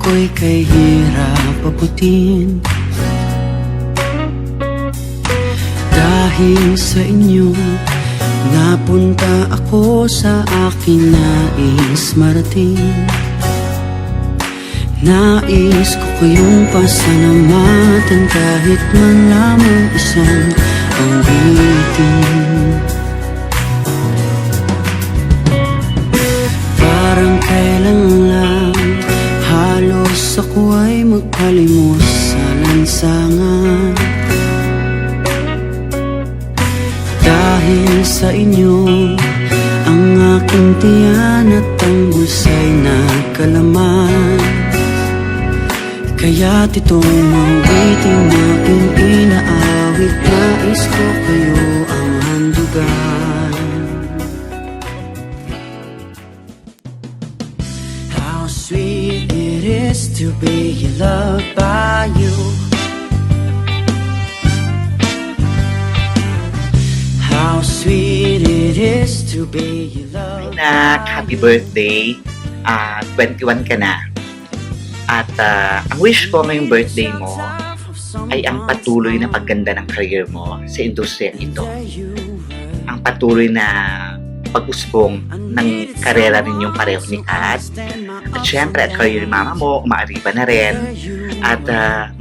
ko'y kay hirap abutin. Dahil sa inyo, napunta ako sa aking nais marating. Nais ko kayong pasalamatan kahit man lamang isang awitin. Parang kailan lang halos ako ay magkalimos sa lansangan. Dahil sa inyo, ang aking tiyan at ang bulsa'y nagkalaman. Kaya't itong awiting aking inaawit, nais ko kayo ang handugan. How sweet it is to be loved by you. How sweet it is to be loved. Nak, happy birthday. 21 ka na. At ang wish ko ngayong birthday mo ay ang patuloy na pagganda ng career mo sa industriya ito. Ang patuloy na pag-usbong ng karera ninyong pareho ni Kat. At syempre, at career ni mama mo, umaariba na rin. At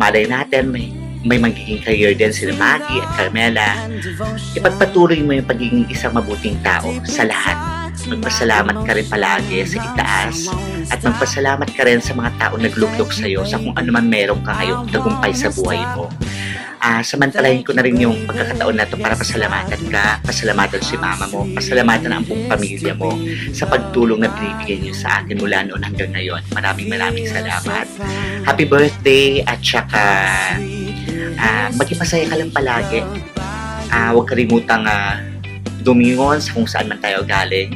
malay natin, may magiging career din sila Maggie at Carmela. Ipagpatuloy mo yung pagiging isang mabuting tao sa lahat. Magpasalamat ka rin palagi sa itaas at magpasalamat ka rin sa mga tao nagluklok sa'yo sa kung ano man meron ka ngayong tagumpay sa buhay mo. Samantalahin ko na rin yung pagkakataon na ito para pasalamatan ka, pasalamatan si mama mo, pasalamatan ang buong pamilya mo sa pagtulong na binibigyan niyo sa akin mula noon hanggang ngayon. Maraming salamat. Happy birthday at saka maging masaya ka lang palagi. Huwag kalimutang dumingon sa kung saan man tayo galing.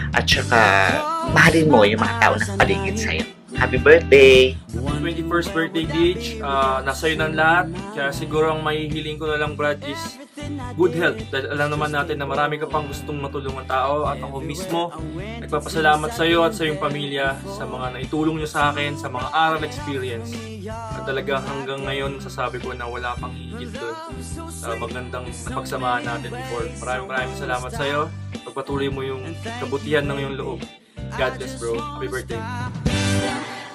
At saka, mahalin mo yung mga tao na paligid sa'yo. Happy birthday! 21st birthday, Gage. Nasa iyo ng lahat. Kaya siguro ang mahihiling ko na lang, Brad, is good health. Dahil alam naman natin na marami ka pang gustong matulungan tao. At ako mismo, nagpapasalamat sa iyo at sa iyong pamilya sa mga naitulong niyo sa akin, sa mga aral experience. At talaga hanggang ngayon, sasabi ko na wala pang higit doon sa magandang napagsamahan natin before. Maraming salamat sa iyo. Pagpatuloy mo yung kabutihan ng iyong loob. God bless, bro. Happy birthday.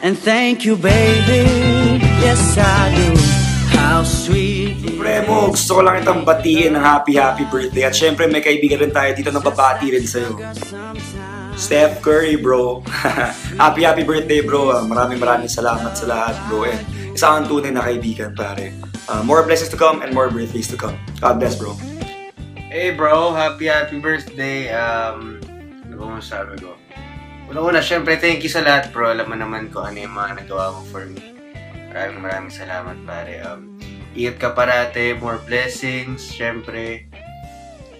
And thank you, baby. Yes, I do. How sweet. Premo, gusto ko lang itong batiin ng happy birthday. At syempre may kaibigan rin tayo dito na babati rin sa'yo. Steph Curry, bro. happy birthday, bro. Maraming salamat sa lahat, bro. And isa kang tunay na kaibigan, pare. More blessings to come and more birthdays to come. God bless, bro. Hey bro, happy birthday. Ano ba masabi ko? Una, syempre thank you sa lahat bro. Alam mo naman kung ano yung mga nagawa mo for me. Maraming salamat pare. Ingat ka parate, more blessings. Syempre,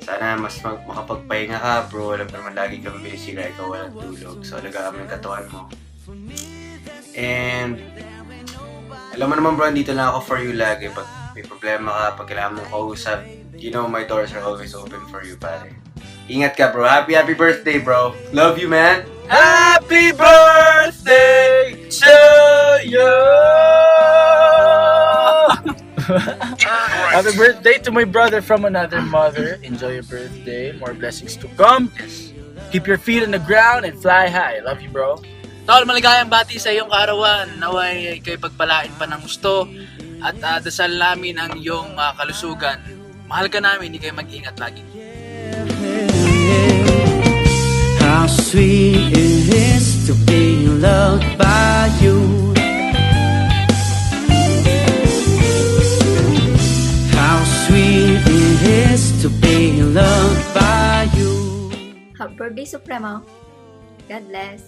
sana mas makapagpahinga ka bro. Alam mo naman lagi kang busy na ikaw walang tulog. So alagaan mo yung katawan mo. And alam mo naman bro, dito lang ako for you lagi. Pag may problema ka, pag kailangan mong kausap, you know my doors are always open for you, pare. Ingat ka, bro. Happy birthday, bro. Love you, man. Happy birthday to you! Happy birthday to my brother from another mother. Enjoy your birthday. More blessings to come. Keep your feet on the ground and fly high. Love you, bro. Tol, maligayang bati sa iyong kaarawan. Naway kayo pagpalain pa ng gusto at dasal namin ang iyong kalusugan. Mahal ka namin, hindi kayo mag-ingat lagi. How sweet it is to be loved by you. How sweet it is to be loved by you. Happy birthday, Supremo. God bless.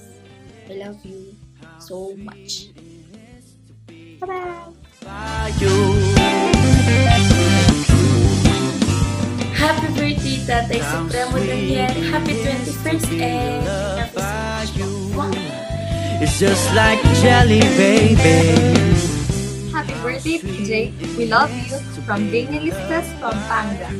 I love you so much. Bye-bye. Happy birthday, Tatay Supremo Daniel. Happy 21st and happy wow. It's just like jelly, baby. Happy birthday, PJ. We love you. From Daniel-istas, Pampanga.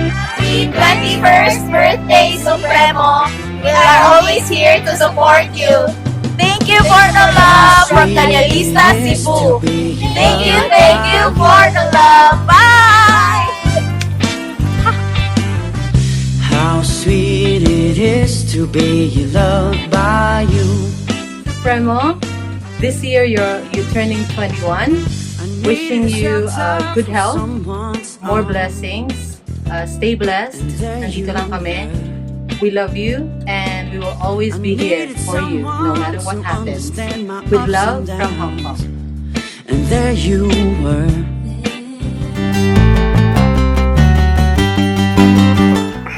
Happy 21st birthday, Supremo! Supremo. We are always here to support you. Thank you for the love from Danielista Cebu. Thank you for the love. Bye! How sweet it is to be loved by you. Supremo, this year you're turning 21. Wishing you good health, more blessings, stay blessed. Nandito lang kami. We love you and we will always be here for you no matter what happens. With love from Hong Kong. And there you were.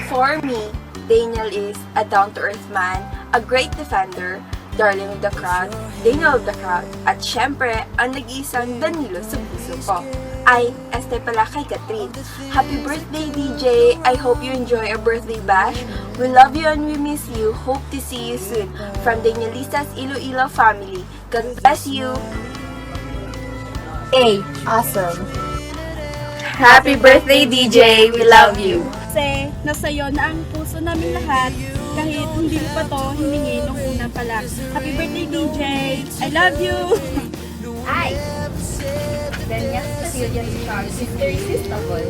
For me, Daniel is a down-to-earth man, a great defender, darling of the crowd, Daniel of the crowd, at syempre, ang nag-iisang Danilo sa puso ko. Ay, este pala kay Catherine. Happy birthday, DJ! I hope you enjoy our birthday bash. We love you and we miss you. Hope to see you soon. From Danielista's Iloilo family. God bless you! A. Awesome! Happy birthday, DJ! We love you! Kasi nasa iyo na ang puso namin lahat kahit hindi mo pa to hiningi nung una pa lang. Happy birthday, DJ! I love you! Hi! Daniel Padillas Charles is irresistible.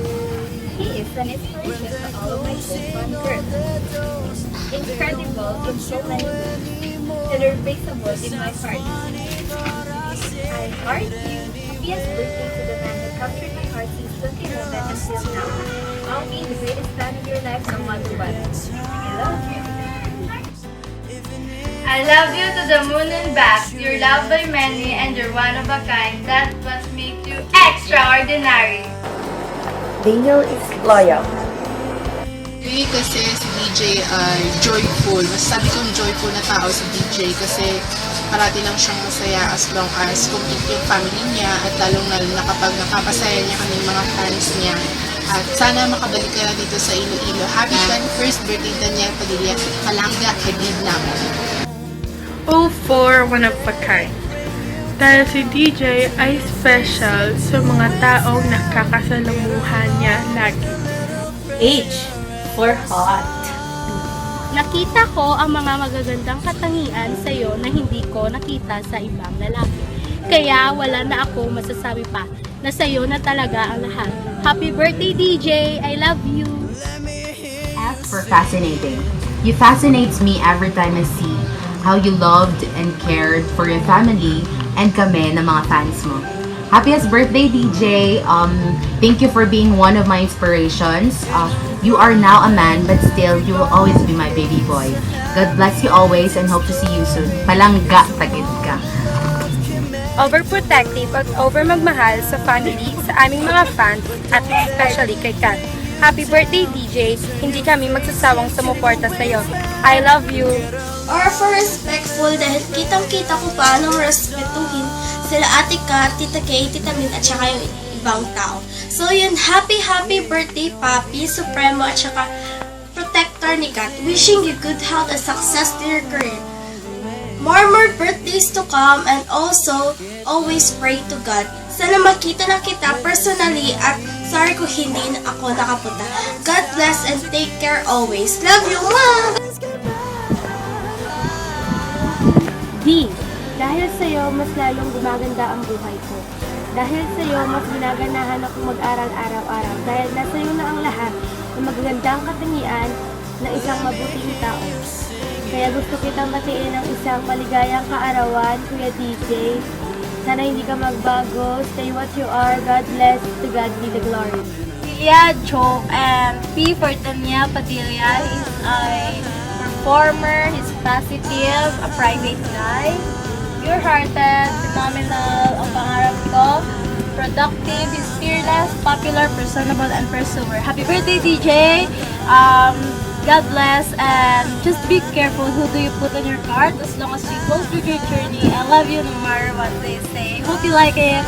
He is an inspiration to all of my home girls. Incredible in so many ways. Irreplaceable in my heart. I heart you. Happiest birthday to the man who captured my heart since 2011 until now. I'll be the greatest time in your life no matter what. I love you. I love you to the moon and back. You're loved by many and you're one of a kind. That's what makes you extraordinary. Daniel is loyal. Kasi si DJ ay joyful. Masasabi kong joyful na tao si DJ kasi parati lang siyang masaya as long as complete yung family niya at lalong-lalo na kapag nakapasaya niya kaming mga fans niya. At sana makabalik ka dito sa Iloilo. Happy 21st birthday, Daniel Padilla. Palangga, Habib namin. Oh, for one of a kind. Dahil si DJ ay special sa mga taong nakakasalamuhan niya lagi. H. For hot. Nakita ko ang mga magagandang katangian sa iyo na hindi ko nakita sa ibang lalaki. Kaya wala na ako masasabi pa na sa iyo na talaga ang lahat. Happy birthday, DJ! I love you! F for fascinating. You fascinates me every time I see how you loved and cared for your family and kami na mga fans mo. Happiest birthday, DJ! Thank you for being one of my inspirations. You are now a man, but still, you will always be my baby boy. God bless you always and hope to see you soon. Palangga, tagid ka. Overprotective at overmagmahal sa family, sa aming mga fans, at especially kay Kat. Happy birthday, DJ! Hindi kami magsasawang sumuporta sa iyo. I love you! Or for respectful dahil kitang-kita ko paano respetuhin sila Ate Kat, Tita Kay, Tita Min, at saka yung ibang tao. So yun, happy birthday, Papi, Supremo, at saka protector ni Kat. Wishing you good health and success to your career. More birthdays to come and also always pray to God. Sana makita na kita personally at sorry kung hindi na ako nakapunta. God bless and take care always. Love you, Mom! D. Dahil sa'yo, mas lalong gumaganda ang buhay ko. Dahil sa'yo, mas ginaganahan akong mag-aral araw-araw. Dahil nasa iyo na ang lahat ng magagandang katangian ng isang mabuting tao. Kaya gusto kitang batiin ng isang maligayang kaarawan, Kuya DJ. Sana hindi ka magbago. Stay what you are. God bless. To God be the glory. Yeah, joke. And P for Daniel Padilla. He's a performer. He's positive. A private guy. Pure-hearted. Phenomenal. Ang pangarap ko. Productive. He's fearless. Popular. Personable. And pursuer. Happy birthday, DJ! God bless, and just be careful who do you put in your cart as long as you go through your journey. I love you no matter what they say. Hope you like it.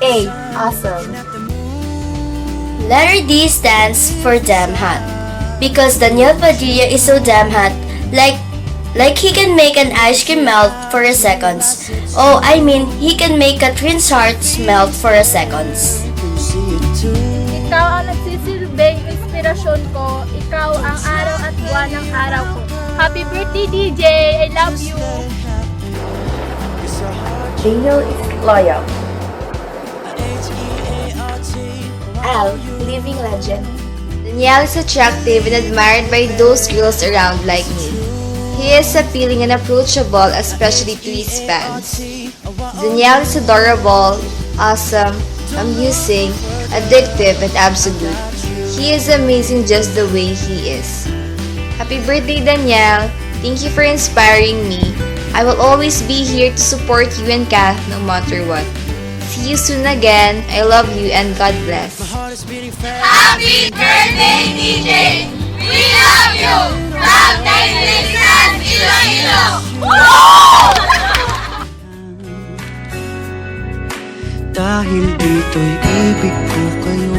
A. Awesome. Letter D stands for damn hot. Because Daniel Padilla is so damn hot, like he can make an ice cream melt for a seconds. Oh, I mean, he can make Catherine's heart melt for a seconds. Ikaw ang nagsisiluyan inspirasyon ko. Ikaw ang araw at buwan ng araw ko. Happy birthday, DJ! I love you! Daniel is loyal. Al, living legend. Danielle is attractive and admired by those girls around like me. He is appealing and approachable, especially to his fans. Danielle is adorable, awesome, amusing, addictive, and absolute. He is amazing just the way he is. Happy birthday, Danielle! Thank you for inspiring me. I will always be here to support you and Kath no matter what. See you soon again. I love you and God bless. Happy birthday, DJ! We love you! From 96 Iloilo! Dahil dito'y ibig ko kayo